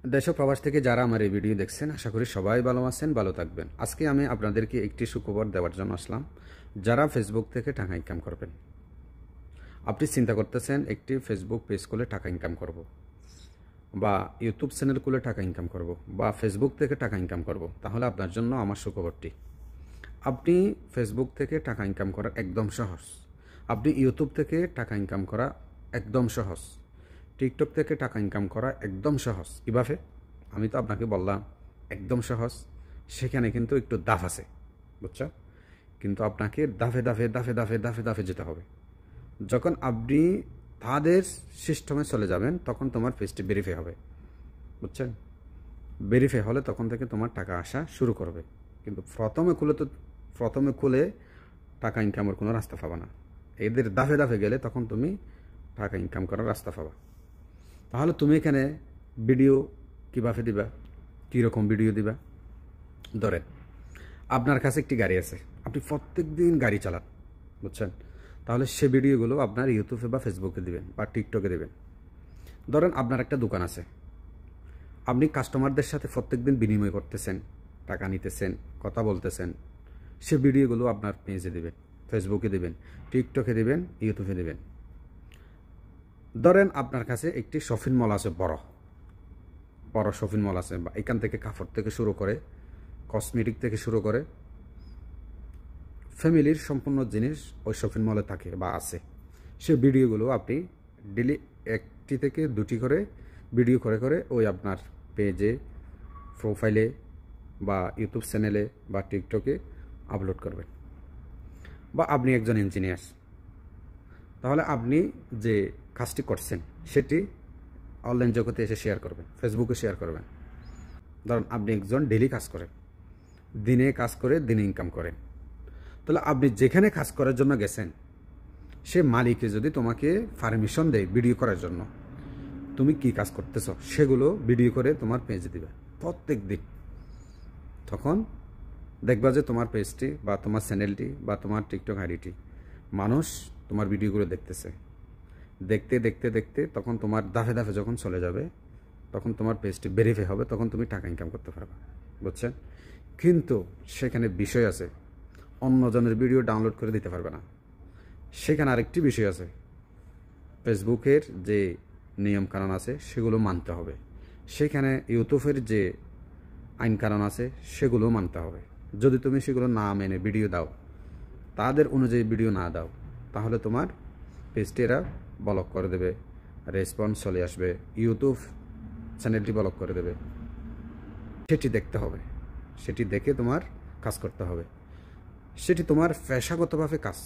দেশ ও প্রবাস থেকে যারা আমার এই ভিডিও দেখছেন, আশা করি সবাই ভালো আছেন, ভালো থাকবেন। আজকে আমি আপনাদেরকে একটি সুখবর দেওয়ার জন্য আসলাম। যারা ফেসবুক থেকে টাকা ইনকাম করবেন, আপনি চিন্তা করতেছেন একটি ফেসবুক পেজ খুলে টাকা ইনকাম করব, বা ইউটিউব চ্যানেল খুলে টাকা ইনকাম করব, বা ফেসবুক থেকে টাকা ইনকাম করব, তাহলে আপনার জন্য আমার সুখবরটি, আপনি ফেসবুক থেকে টাকা ইনকাম করা একদম সহজ। আপনি ইউটিউব থেকে টাকা ইনকাম করা একদম সহজ। টিকটক থেকে টাকা ইনকাম করা একদম সহজ। কীভাবে? আমি তো আপনাকে বললাম একদম সহজ। সেখানে কিন্তু একটু দাফ আছে, বুঝছো? কিন্তু আপনাকে দাফে দাফে দাফে দাফে দাফে দাফে যেতে হবে। যখন আপনি তাদের সিস্টেমে চলে যাবেন, তখন তোমার পেজটি ভেরিফাই হবে, বুঝছেন? ভেরিফাই হলে তখন থেকে তোমার টাকা আসা শুরু করবে। কিন্তু প্রথমে খুলে টাকা ইনকামের কোনো রাস্তা পাবা না। এদের দাফে দাফে গেলে তখন তুমি টাকা ইনকাম করার রাস্তা পাবা। তাহলে তুমি এখানে ভিডিও কীভাবে দিবা, কীরকম ভিডিও দিবা? ধরেন আপনার কাছে একটি গাড়ি আছে, আপনি প্রত্যেক দিন গাড়ি চালান, বুঝছেন? তাহলে সে ভিডিওগুলো আপনার ইউটিউবে বা ফেসবুকে দিবেন বা টিকটকে দেবেন। ধরেন আপনার একটা দোকান আছে, আপনি কাস্টমারদের সাথে প্রত্যেক দিন বিনিময় করতেছেন, টাকা নিতেছেন, কথা বলতেছেন, সে ভিডিওগুলো আপনার পেজে দেবেন, ফেসবুকে দেবেন, টিকটকে দেবেন, ইউটিউবে দেবেন। ধরেন আপনার কাছে একটি শপিং মল আছে, বড় শপিং মল আছে, বা এখান থেকে কাপড় থেকে শুরু করে, কসমেটিক থেকে শুরু করে ফ্যামিলির সম্পূর্ণ জিনিস ওই শপিং মলে থাকে বা আছে। সে ভিডিওগুলো আপনি ডেলি একটি থেকে দুটি করে ভিডিও করে করে ওই আপনার পেজে, প্রোফাইলে বা ইউটিউব চ্যানেলে বা টিকটকে আপলোড করবেন। বা আপনি একজন ইঞ্জিনিয়ার, তাহলে আপনি যে কাজটি করছেন সেটি অনলাইন জগতে এসে শেয়ার করবেন, ফেসবুকে শেয়ার করবেন। ধরুন আপনি একজন ডেলি কাজ করেন, দিনে কাজ করে দিনে ইনকাম করেন, তাহলে আপনি যেখানে কাজ করার জন্য গেছেন, সে মালিকে যদি তোমাকে পারমিশন দেয় ভিডিও করার জন্য, তুমি কি কাজ করতেছ সেগুলো ভিডিও করে তোমার পেজে দিবে প্রত্যেক দিন। তখন দেখবা যে তোমার পেজটি বা তোমার চ্যানেলটি বা তোমার টিকটক আইডিটি মানুষ তোমার ভিডিওগুলো দেখতেছে। দেখতে দেখতে দেখতে তখন তোমার দাফে দাফে যখন চলে যাবে, তখন তোমার পেজটি ভেরিফাই হবে, তখন তুমি টাকা ইনকাম করতে পারবে, বুঝছেন? কিন্তু সেখানে বিষয় আছে, অন্যজনের ভিডিও ডাউনলোড করে দিতে পারবে না। সেখানে আরেকটি বিষয় আছে, ফেসবুকের যে নিয়মকানুন আছে সেগুলো মানতে হবে। সেখানে ইউটিউবের যে আইনকানুন আছে সেগুলো মানতে হবে। যদি তুমি সেগুলো না মেনে ভিডিও দাও, তাদের অনুযায়ী ভিডিও না দাও, তাহলে তোমার পেজটি এরা ব্লক করে দেবে, রেসপন্স চলে আসবে, ইউটিউব চ্যানেলটি ব্লক করে দেবে। সেটি দেখতে হবে, সেটি দেখে তোমার কাজ করতে হবে। সেটি তোমার পেশাগতভাবে কাজ।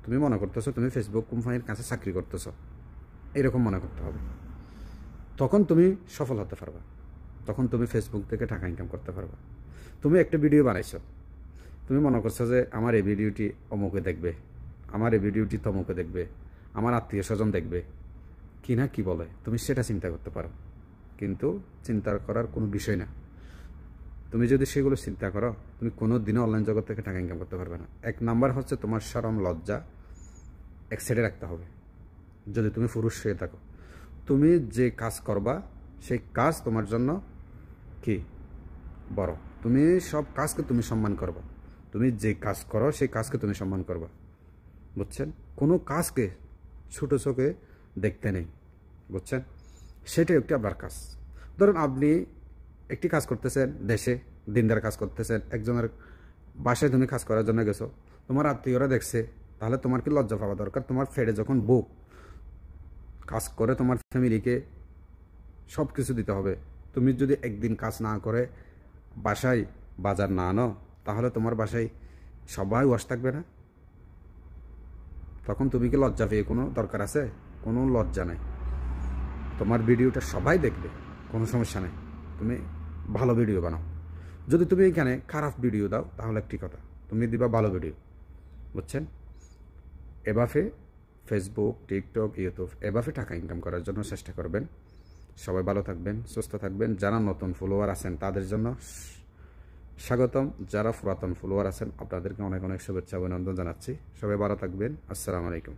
তুমি মনে করতেছো তুমি ফেসবুক কোম্পানির কাছে চাকরি করতেছো, এরকম মনে করতে হবে। তখন তুমি সফল হতে পারবা, তখন তুমি ফেসবুক থেকে টাকা ইনকাম করতে পারবা। তুমি একটা ভিডিও বানাইছো, তুমি মনে করছো যে আমার এই ভিডিওটি অমুকে দেখবে, আমার এই ভিডিওটি তমুকে দেখবে, আমার আত্মীয় স্বজন দেখবে, কি না কি বলে, তুমি সেটা চিন্তা করতে পারো। কিন্তু চিন্তা করার কোনো বিষয় না। তুমি যদি সেগুলো চিন্তা করো, তুমি কোনো দিনও অনলাইন জগৎ থেকে টাকা ইনকাম করতে পারবে না। এক নাম্বার হচ্ছে তোমার শরম লজ্জা এক সাইডে রাখতে হবে। যদি তুমি পুরুষ হয়ে থাকো, তুমি যে কাজ করবা সেই কাজ তোমার জন্য কি বড়। তুমি সব কাজকে তুমি সম্মান করবা। তুমি যে কাজ করো সেই কাজকে তুমি সম্মান করবা, বুঝছেন? কোনো কাজকে ছোটো চোখে দেখতে নেই, বুঝছেন? সেটাই একটি আপনার কাজ। ধরুন আপনি একটি কাজ করতেছেন, দেশে দিনদার কাজ করতেছেন, একজনের বাসায় তুমি কাজ করার জন্য গেছো, তোমার আত্মীয়রা দেখছে, তাহলে তোমার কি লজ্জা পাওয়া দরকার? তোমার ফেডে যখন বুক কাজ করে তোমার ফ্যামিলিকে সব কিছু দিতে হবে। তুমি যদি একদিন কাজ না করে বাসায় বাজার না আনো, তাহলে তোমার বাসায় সবাই ওয়াশ থাকবে না? তখন তুমি কি লজ্জা পেয়ে কোনো দরকার আছে? কোনো লজ্জা নেই। তোমার ভিডিওটা সবাই দেখবে, কোনো সমস্যা নেই। তুমি ভালো ভিডিও বানাও। যদি তুমি এখানে খারাপ ভিডিও দাও, তাহলে একটি কথা, তুমি দিবা ভালো ভিডিও, বুঝছেন? এভাবে ফেসবুক, টিকটক, ইউটিউব এভাবে টাকা ইনকাম করার জন্য চেষ্টা করবেন। সবাই ভালো থাকবেন, সুস্থ থাকবেন। যারা নতুন ফলোয়ার আছেন তাদের জন্য স্বাগতম, যারা পুরাতন ফলোয়ার আছেন আপনাদেরকে অনেক অনেক শুভেচ্ছা অভিনন্দন জানাচ্ছি। সবাই ভালো থাকবেন। আসসালামু আলাইকুম।